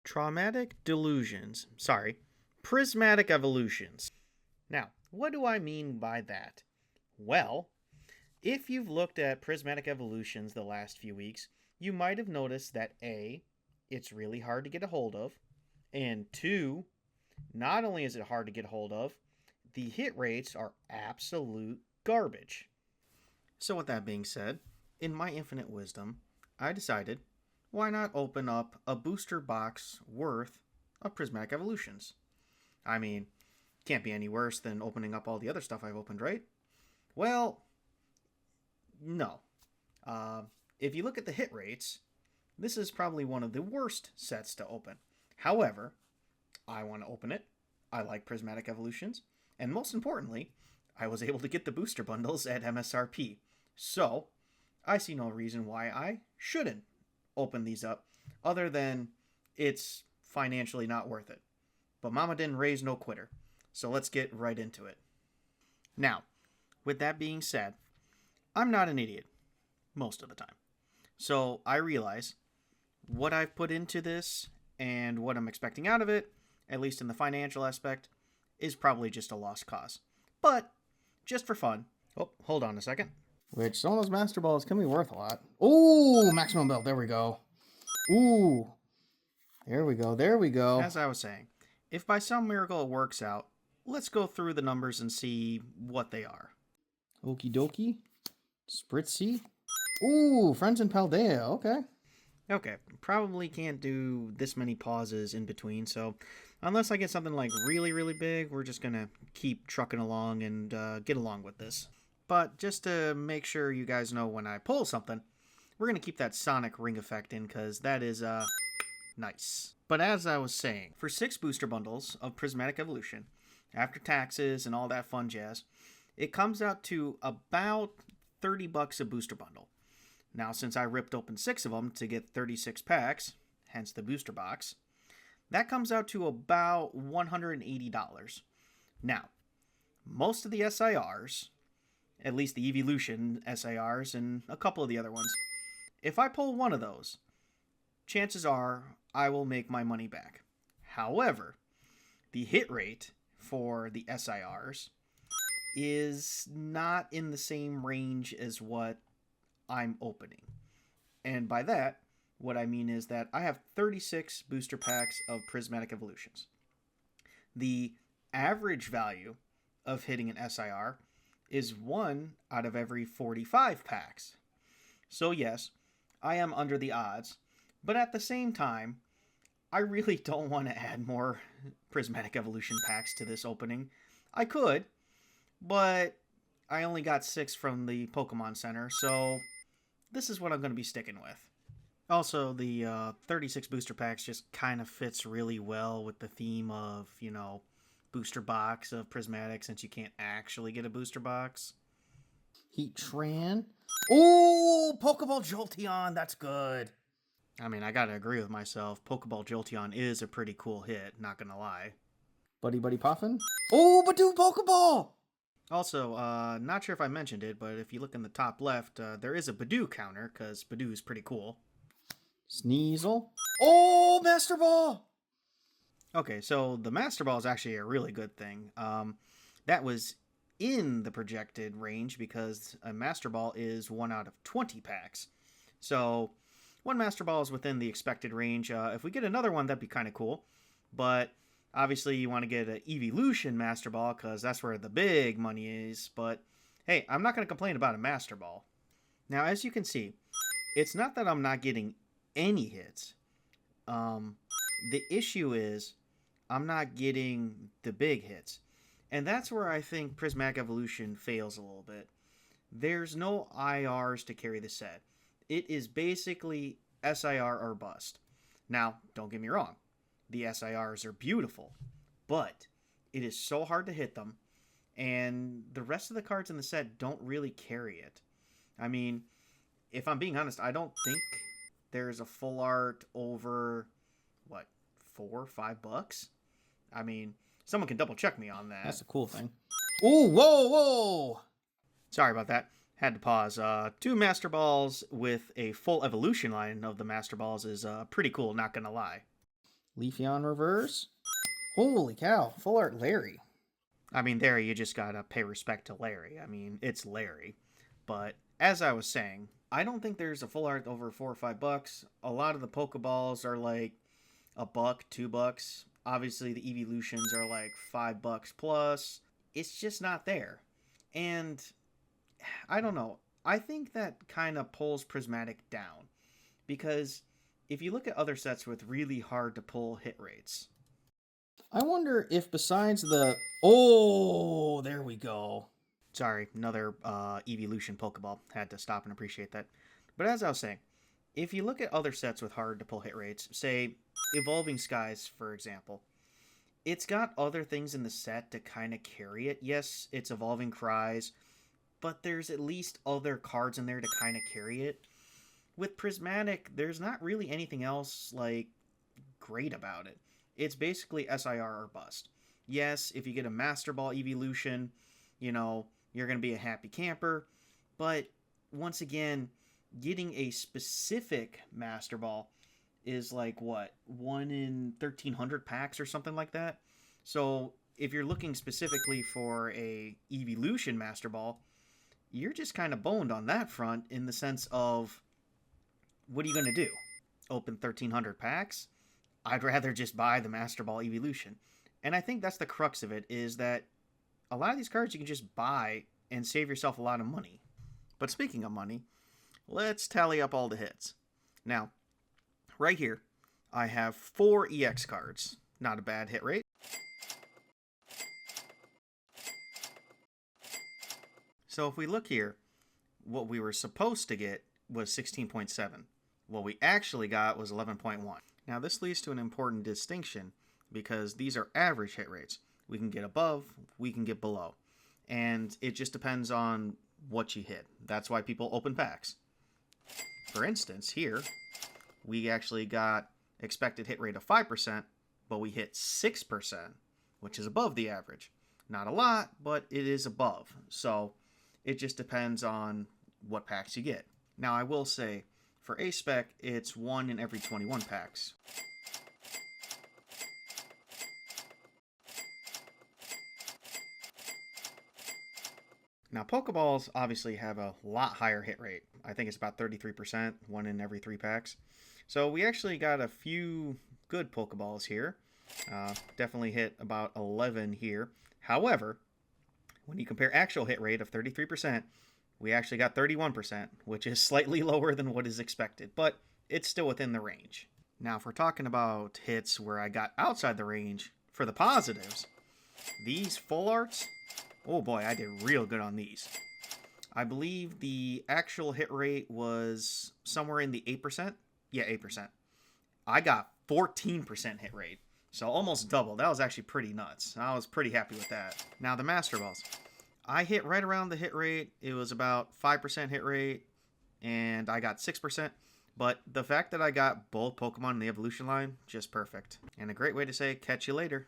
Traumatic delusions. Sorry, prismatic evolutions. Now, what do I mean by that? Well, if you've looked at prismatic evolutions the last few weeks, you might have noticed that A, it's really hard to get a hold of, and two, not only is it hard to get a hold of, the hit rates are absolute garbage. So, with that being said, in my infinite wisdom, I decided why not open up a booster box worth of Prismatic Evolutions? I mean, can't be any worse than opening up all the other stuff I've opened, right? Well, no. Uh, if you look at the hit rates, this is probably one of the worst sets to open. However, I want to open it. I like Prismatic Evolutions. And most importantly, I was able to get the booster bundles at MSRP. So, I see no reason why I shouldn't open these up, other than it's financially not worth it. But Mama didn't raise no quitter. So let's get right into it. Now, with that being said, I'm not an idiot most of the time. So I realize what I've put into this and what I'm expecting out of it, at least in the financial aspect, is probably just a lost cause. But just for fun. Oh, hold on a second. Which some of those Master Balls can be worth a lot. Ooh, maximum belt. There we go. Ooh. There we go. There we go. As I was saying, if by some miracle it works out, let's go through the numbers and see what they are. Okie dokie. Spritzy. Ooh, Friends and Paldea. Okay. Okay, probably can't do this many pauses in between, so unless I get something like really, really big, we're just going to keep trucking along and get along with this. But just to make sure you guys know when I pull something, we're going to keep that sonic ring effect in because that is nice. But as I was saying, for 6 booster bundles of Prismatic Evolution, after taxes and all that fun jazz, it comes out to about $30 a booster bundle. Now, since I ripped open 6 of them to get 36 packs, hence the booster box, that comes out to about $180. Now, most of the SIRs, at least the Evolution SIRs and a couple of the other ones, if I pull one of those, chances are I will make my money back. However, the hit rate for the SIRs is not in the same range as what I'm opening. And by that, what I mean is that I have 36 booster packs of Prismatic Evolutions. The average value of hitting an SIR is 1 out of every 45 packs. So yes, I am under the odds, but at the same time, I really don't want to add more Prismatic Evolution packs to this opening. I could, but I only got 6 from the Pokemon Center, so this is what I'm going to be sticking with. Also, the 36 booster packs just kind of fits really well with the theme of, booster box of Prismatic, since you can't actually get a booster box. Heatran. Ooh, Pokeball Jolteon. That's good. I mean, I gotta agree with myself. Pokeball Jolteon is a pretty cool hit, not gonna lie. Buddy Puffin. Oh, Badoo Pokeball. Also, not sure if I mentioned it, but if you look in the top left, there is a Badoo counter, because Badoo is pretty cool. Sneasel. Oh, Master Ball. Okay, so the Master Ball is actually a really good thing. That was in the projected range because a Master Ball is 1 out of 20 packs. So, 1 Master Ball is within the expected range. If we get another one, that'd be kind of cool. But obviously, you want to get an Evolution Master Ball because that's where the big money is. But hey, I'm not going to complain about a Master Ball. Now, as you can see, it's not that I'm not getting any hits. The issue is I'm not getting the big hits. And that's where I think Prismatic Evolution fails a little bit. There's no IRs to carry the set. It is basically SIR or bust. Now, don't get me wrong. The SIRs are beautiful. But it is so hard to hit them. And the rest of the cards in the set don't really carry it. I mean, if I'm being honest, I don't think there's a full art over, $4 or $5? I mean, someone can double check me on that. That's a cool thing. Ooh, whoa. Sorry about that. Had to pause. 2 Master Balls with a full evolution line of the Master Balls is pretty cool, not gonna lie. Leafeon reverse. Holy cow, full art Larry. I mean, there you just gotta pay respect to Larry. I mean, it's Larry. But as I was saying, I don't think there's a full art over $4 or $5. A lot of the Pokeballs are like $1, $2. Obviously, the Evolutions are like $5 plus. It's just not there. And I don't know. I think that kind of pulls Prismatic down. Because if you look at other sets with really hard to pull hit rates, I wonder if besides the... Oh, there we go. sorry, another Evolution Pokeball. Had to stop and appreciate that. But as I was saying, if you look at other sets with hard to pull hit rates, say Evolving Skies, for example, it's got other things in the set to kind of carry it. Yes, it's Evolving Cries, but there's at least other cards in there to kind of carry it. With Prismatic, there's not really anything else, like, great about it. It's basically SIR or bust. Yes, if you get a Master Ball Evolution, you know, you're going to be a happy camper. But once again, getting a specific Master Ball is like, what, 1 in 1,300 packs or something like that? So if you're looking specifically for a Evolution Master Ball, you're just kind of boned on that front in the sense of, what are you going to do? Open 1,300 packs? I'd rather just buy the Master Ball Evolution. And I think that's the crux of it, is that a lot of these cards you can just buy and save yourself a lot of money. But speaking of money, let's tally up all the hits. Now, right here, I have 4 EX cards. Not a bad hit rate. So if we look here, what we were supposed to get was 16.7. What we actually got was 11.1. Now this leads to an important distinction because these are average hit rates. We can get above, we can get below. And it just depends on what you hit. That's why people open packs. For instance, here, we actually got expected hit rate of 5%, but we hit 6%, which is above the average. Not a lot, but it is above. So it just depends on what packs you get. Now I will say, for A-Spec, it's 1 in every 21 packs. Now, Pokeballs obviously have a lot higher hit rate. I think it's about 33%, 1 in every 3 packs. So we actually got a few good Pokeballs here. Definitely hit about 11 here. However, when you compare actual hit rate of 33%, we actually got 31%, which is slightly lower than what is expected, but it's still within the range. Now, if we're talking about hits where I got outside the range, for the positives, these full arts, oh boy, I did real good on these. I believe the actual hit rate was somewhere in the 8%. Yeah, 8%. I got 14% hit rate, so almost double. That was actually pretty nuts. I was pretty happy with that. Now, the Master Balls. I hit right around the hit rate. It was about 5% hit rate, and I got 6%. But the fact that I got both Pokemon in the Evolution line, just perfect. And a great way to say, catch you later.